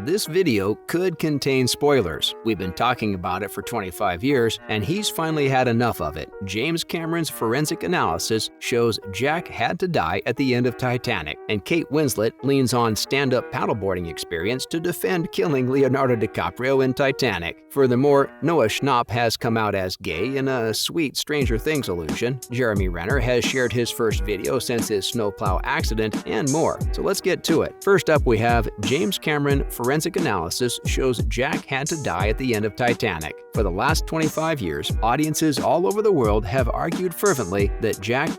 This video could contain spoilers. We've been talking about it for 25 years, and he's finally had enough of it. James Cameron's forensic analysis shows Jack had to die at the end of Titanic, and Kate Winslet leans on stand-up paddleboarding experience to defend killing Leonardo DiCaprio in Titanic. Furthermore, Noah Schnapp has come out as gay in a sweet Stranger Things allusion. Jeremy Renner has shared his first video since his snowplow accident, and more. So let's get to it. First up, we have James Cameron forensic analysis shows Jack had to die at the end of Titanic. For the last 25 years, audiences all over the world have argued fervently that Jack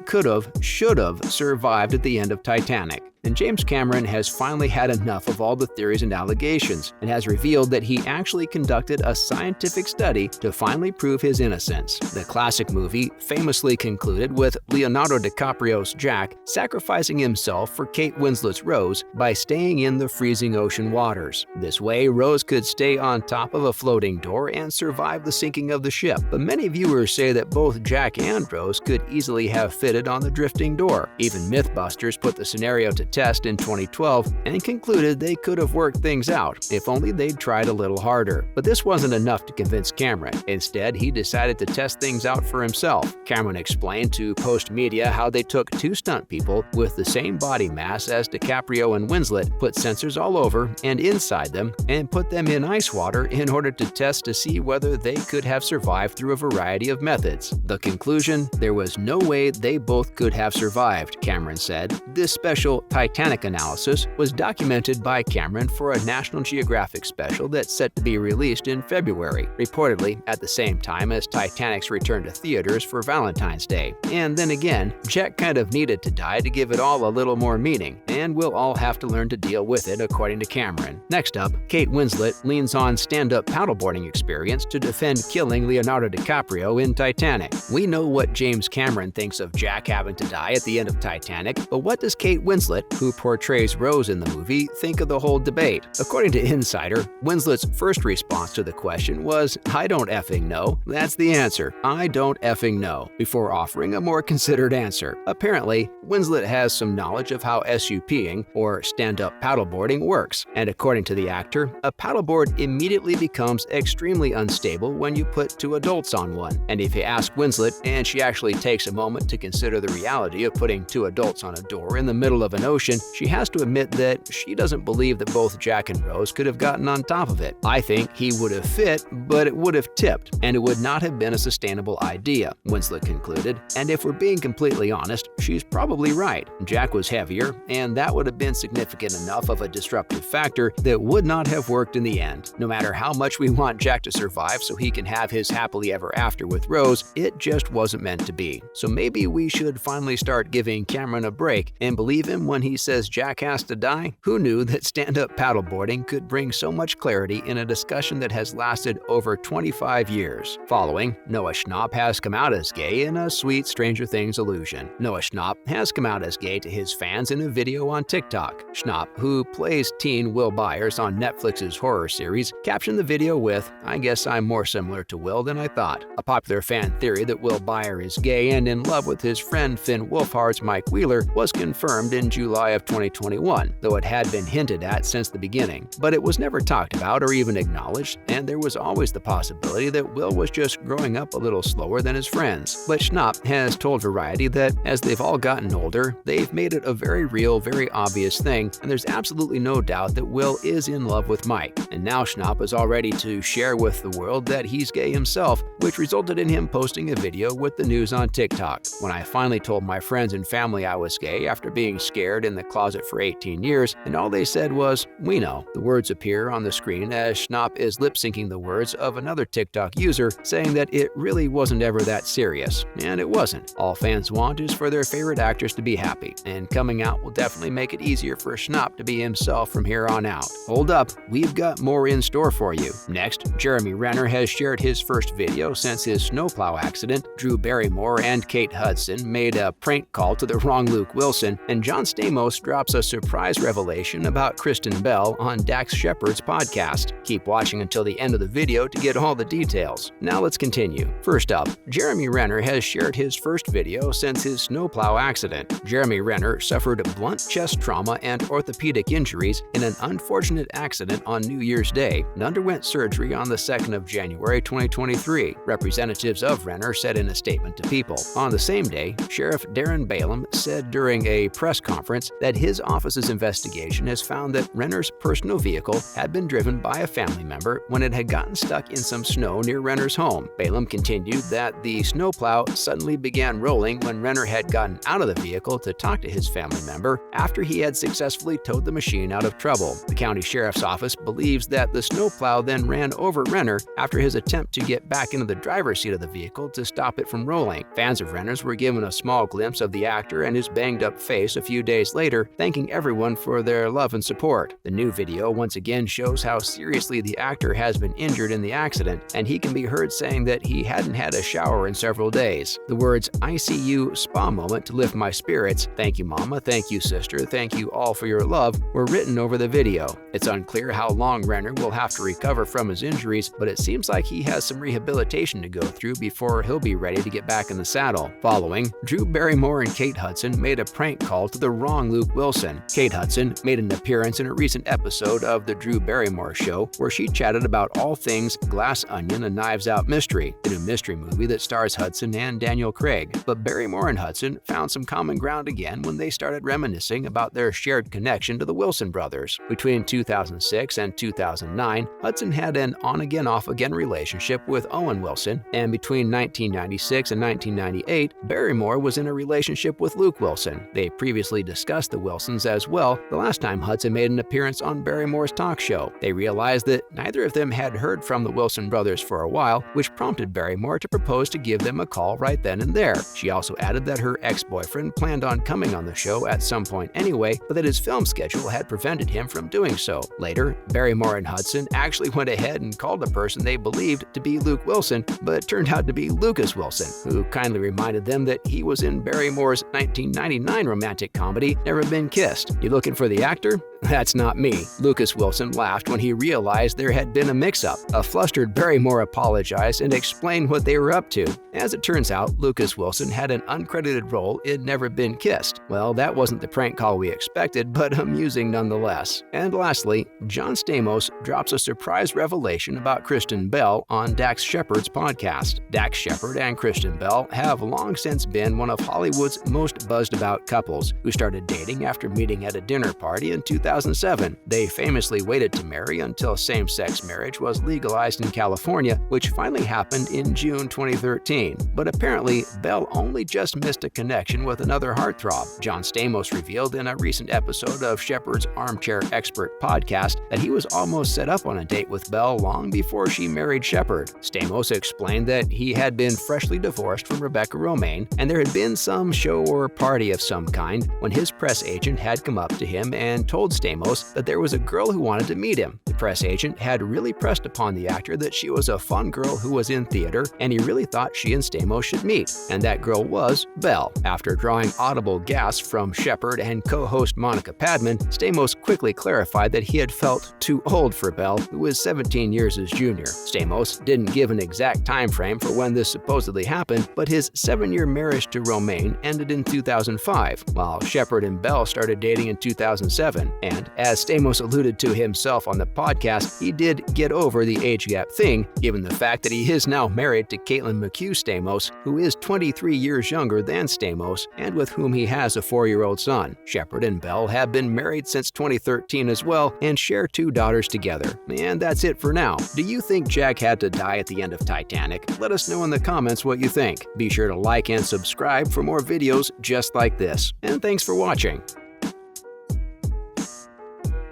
should have survived at the end of Titanic. And James Cameron has finally had enough of all the theories and allegations and has revealed that he actually conducted a scientific study to finally prove his innocence. The classic movie famously concluded with Leonardo DiCaprio's Jack sacrificing himself for Kate Winslet's Rose by staying in the freezing ocean waters. This way, Rose could stay on top of a floating door and survive the sinking of the ship. But many viewers say that both Jack and Rose could easily have fitted on the drifting door. Even Mythbusters put the scenario to test in 2012 and concluded they could have worked things out if only they'd tried a little harder. But this wasn't enough to convince Cameron. Instead, he decided to test things out for himself. Cameron explained to Post Media how they took two stunt people with the same body mass as DiCaprio and Winslet, put sensors all over and inside them, and put them in ice water in order to test to see whether they could have survived through a variety of methods. The conclusion: there was no way they both could have survived, Cameron said. This special Titanic analysis was documented by Cameron for a National Geographic special that's set to be released in February, reportedly at the same time as Titanic's return to theaters for Valentine's Day. And then again, Jack kind of needed to die to give it all a little more meaning, and we'll all have to learn to deal with it, according to Cameron. Next up, Kate Winslet leans on stand-up paddleboarding experience to defend killing Leonardo DiCaprio in Titanic. We know what James Cameron thinks of Jack having to die at the end of Titanic, but what does Kate Winslet, who portrays Rose in the movie, think of the whole debate? According to Insider, Winslet's first response to the question was, "I don't effing know." That's the answer. I don't effing know, before offering a more considered answer. Apparently, Winslet has some knowledge of how SUPing, or stand-up paddleboarding, works. And according to the actor, a paddleboard immediately becomes extremely unstable when you put two adults on one. And if you ask Winslet, and she actually takes a moment to consider the reality of putting two adults on a door in the middle of an ocean, she has to admit that she doesn't believe that both Jack and Rose could have gotten on top of it. "I think he would have fit, but it would have tipped, and it would not have been a sustainable idea," Winslet concluded. And if we're being completely honest, she's probably right. Jack was heavier, and that would have been significant enough of a disruptive factor that would not have worked in the end. No matter how much we want Jack to survive so he can have his happily ever after with Rose, it just wasn't meant to be. So maybe we should finally start giving Cameron a break and believe him when he says Jack has to die. Who knew that stand-up paddleboarding could bring so much clarity in a discussion that has lasted over 25 years? Following, Noah Schnapp has come out as gay in a sweet Stranger Things allusion. Noah Schnapp has come out as gay to his fans in a video on TikTok. Schnapp, who plays teen Will Byers on Netflix's horror series, captioned the video with, "I guess I'm more similar to Will than I thought." A popular fan theory that Will Byers is gay and in love with his friend Finn Wolfhard's Mike Wheeler was confirmed in July of 2021, though it had been hinted at since the beginning. But it was never talked about or even acknowledged, and there was always the possibility that Will was just growing up a little slower than his friends. But Schnapp has told Variety that as they've all gotten older, they've made it a very real, very obvious thing, and there's absolutely no doubt that Will is in love with Mike. And now Schnapp is all ready to share with the world that he's gay himself, which resulted in him posting a video with the news on TikTok. "When I finally told my friends and family I was gay after being scared in the closet for 18 years, and all they said was, 'We know.'" The words appear on the screen as Schnapp is lip-syncing the words of another TikTok user, saying that it really wasn't ever that serious. And it wasn't. All fans want is for their favorite actors to be happy, and coming out will definitely make it easier for Schnapp to be himself from here on out. Hold up, we've got more in store for you. Next, Jeremy Renner has shared his first video since his snowplow accident. Drew Barrymore and Kate Hudson made a prank call to the wrong Luke Wilson, and John Stamos Stamos drops a surprise revelation about Kristen Bell on Dax Shepard's podcast. Keep watching until the end of the video to get all the details. Now let's continue. First up, Jeremy Renner has shared his first video since his snowplow accident. Jeremy Renner suffered blunt chest trauma and orthopedic injuries in an unfortunate accident on New Year's Day and underwent surgery on the 2nd of January 2023, representatives of Renner said in a statement to People. On the same day, Sheriff Darren Balaam said during a press conference that his office's investigation has found that Renner's personal vehicle had been driven by a family member when it had gotten stuck in some snow near Renner's home. Balaam continued that the snowplow suddenly began rolling when Renner had gotten out of the vehicle to talk to his family member after he had successfully towed the machine out of trouble. The county sheriff's office believes that the snowplow then ran over Renner after his attempt to get back into the driver's seat of the vehicle to stop it from rolling. Fans of Renner's were given a small glimpse of the actor and his banged-up face a few days later, thanking everyone for their love and support. The new video once again shows how seriously the actor has been injured in the accident, and he can be heard saying that he hadn't had a shower in several days. The words, "I see you, spa moment to lift my spirits, thank you mama, thank you sister, thank you all for your love," were written over the video. It's unclear how long Renner will have to recover from his injuries, but it seems like he has some rehabilitation to go through before he'll be ready to get back in the saddle. Following, Drew Barrymore and Kate Hudson made a prank call to the wrong Luke Wilson. Kate Hudson made an appearance in a recent episode of The Drew Barrymore Show where she chatted about all things Glass Onion: A Knives Out Mystery, the new mystery movie that stars Hudson and Daniel Craig. But Barrymore and Hudson found some common ground again when they started reminiscing about their shared connection to the Wilson brothers. Between 2006 and 2009, Hudson had an on-again, off-again relationship with Owen Wilson, and between 1996 and 1998, Barrymore was in a relationship with Luke Wilson. They previously discussed the Wilsons as well the last time Hudson made an appearance on Barrymore's talk show. They realized that neither of them had heard from the Wilson brothers for a while, which prompted Barrymore to propose to give them a call right then and there. She also added that her ex-boyfriend planned on coming on the show at some point anyway, but that his film schedule had prevented him from doing so. Later, Barrymore and Hudson actually went ahead and called the person they believed to be Luke Wilson, but it turned out to be Lucas Wilson, who kindly reminded them that he was in Barrymore's 1999 romantic comedy Never Been Kissed. You looking for the actor? That's not me. Lucas Wilson laughed when he realized there had been a mix-up. A flustered Barrymore apologized and explained what they were up to. As it turns out, Lucas Wilson had an uncredited role in Never Been Kissed. Well, that wasn't the prank call we expected, but amusing nonetheless. And lastly, John Stamos drops a surprise revelation about Kristen Bell on Dax Shepard's podcast. Dax Shepard and Kristen Bell have long since been one of Hollywood's most buzzed-about couples, who started dating after meeting at a dinner party in 2007. They famously waited to marry until same-sex marriage was legalized in California, which finally happened in June 2013. But apparently, Bell only just missed a connection with another heartthrob. John Stamos revealed in a recent episode of Shepard's Armchair Expert podcast that he was almost set up on a date with Bell long before she married Shepard. Stamos explained that he had been freshly divorced from Rebecca Romaine, and there had been some show or party of some kind when his press agent had come up to him and told Stamos that there was a girl who wanted to meet him. The press agent had really pressed upon the actor that she was a fun girl who was in theater, and he really thought she and Stamos should meet, and that girl was Belle. After drawing audible gasps from Shepard and co-host Monica Padman, Stamos quickly clarified that he had felt too old for Belle, who was 17 years his junior. Stamos didn't give an exact time frame for when this supposedly happened, but his 7-year marriage to Romaine ended in 2005, while Shepard and Belle started dating in 2007. And as Stamos alluded to himself on the podcast, he did get over the age gap thing, given the fact that he is now married to Caitlin McHugh Stamos, who is 23 years younger than Stamos and with whom he has a 4-year-old son. Shepard and Belle have been married since 2013 as well and share 2 daughters together. And that's it for now. Do you think Jack had to die at the end of Titanic? Let us know in the comments what you think. Be sure to like and subscribe for more videos just like this. And thanks for watching.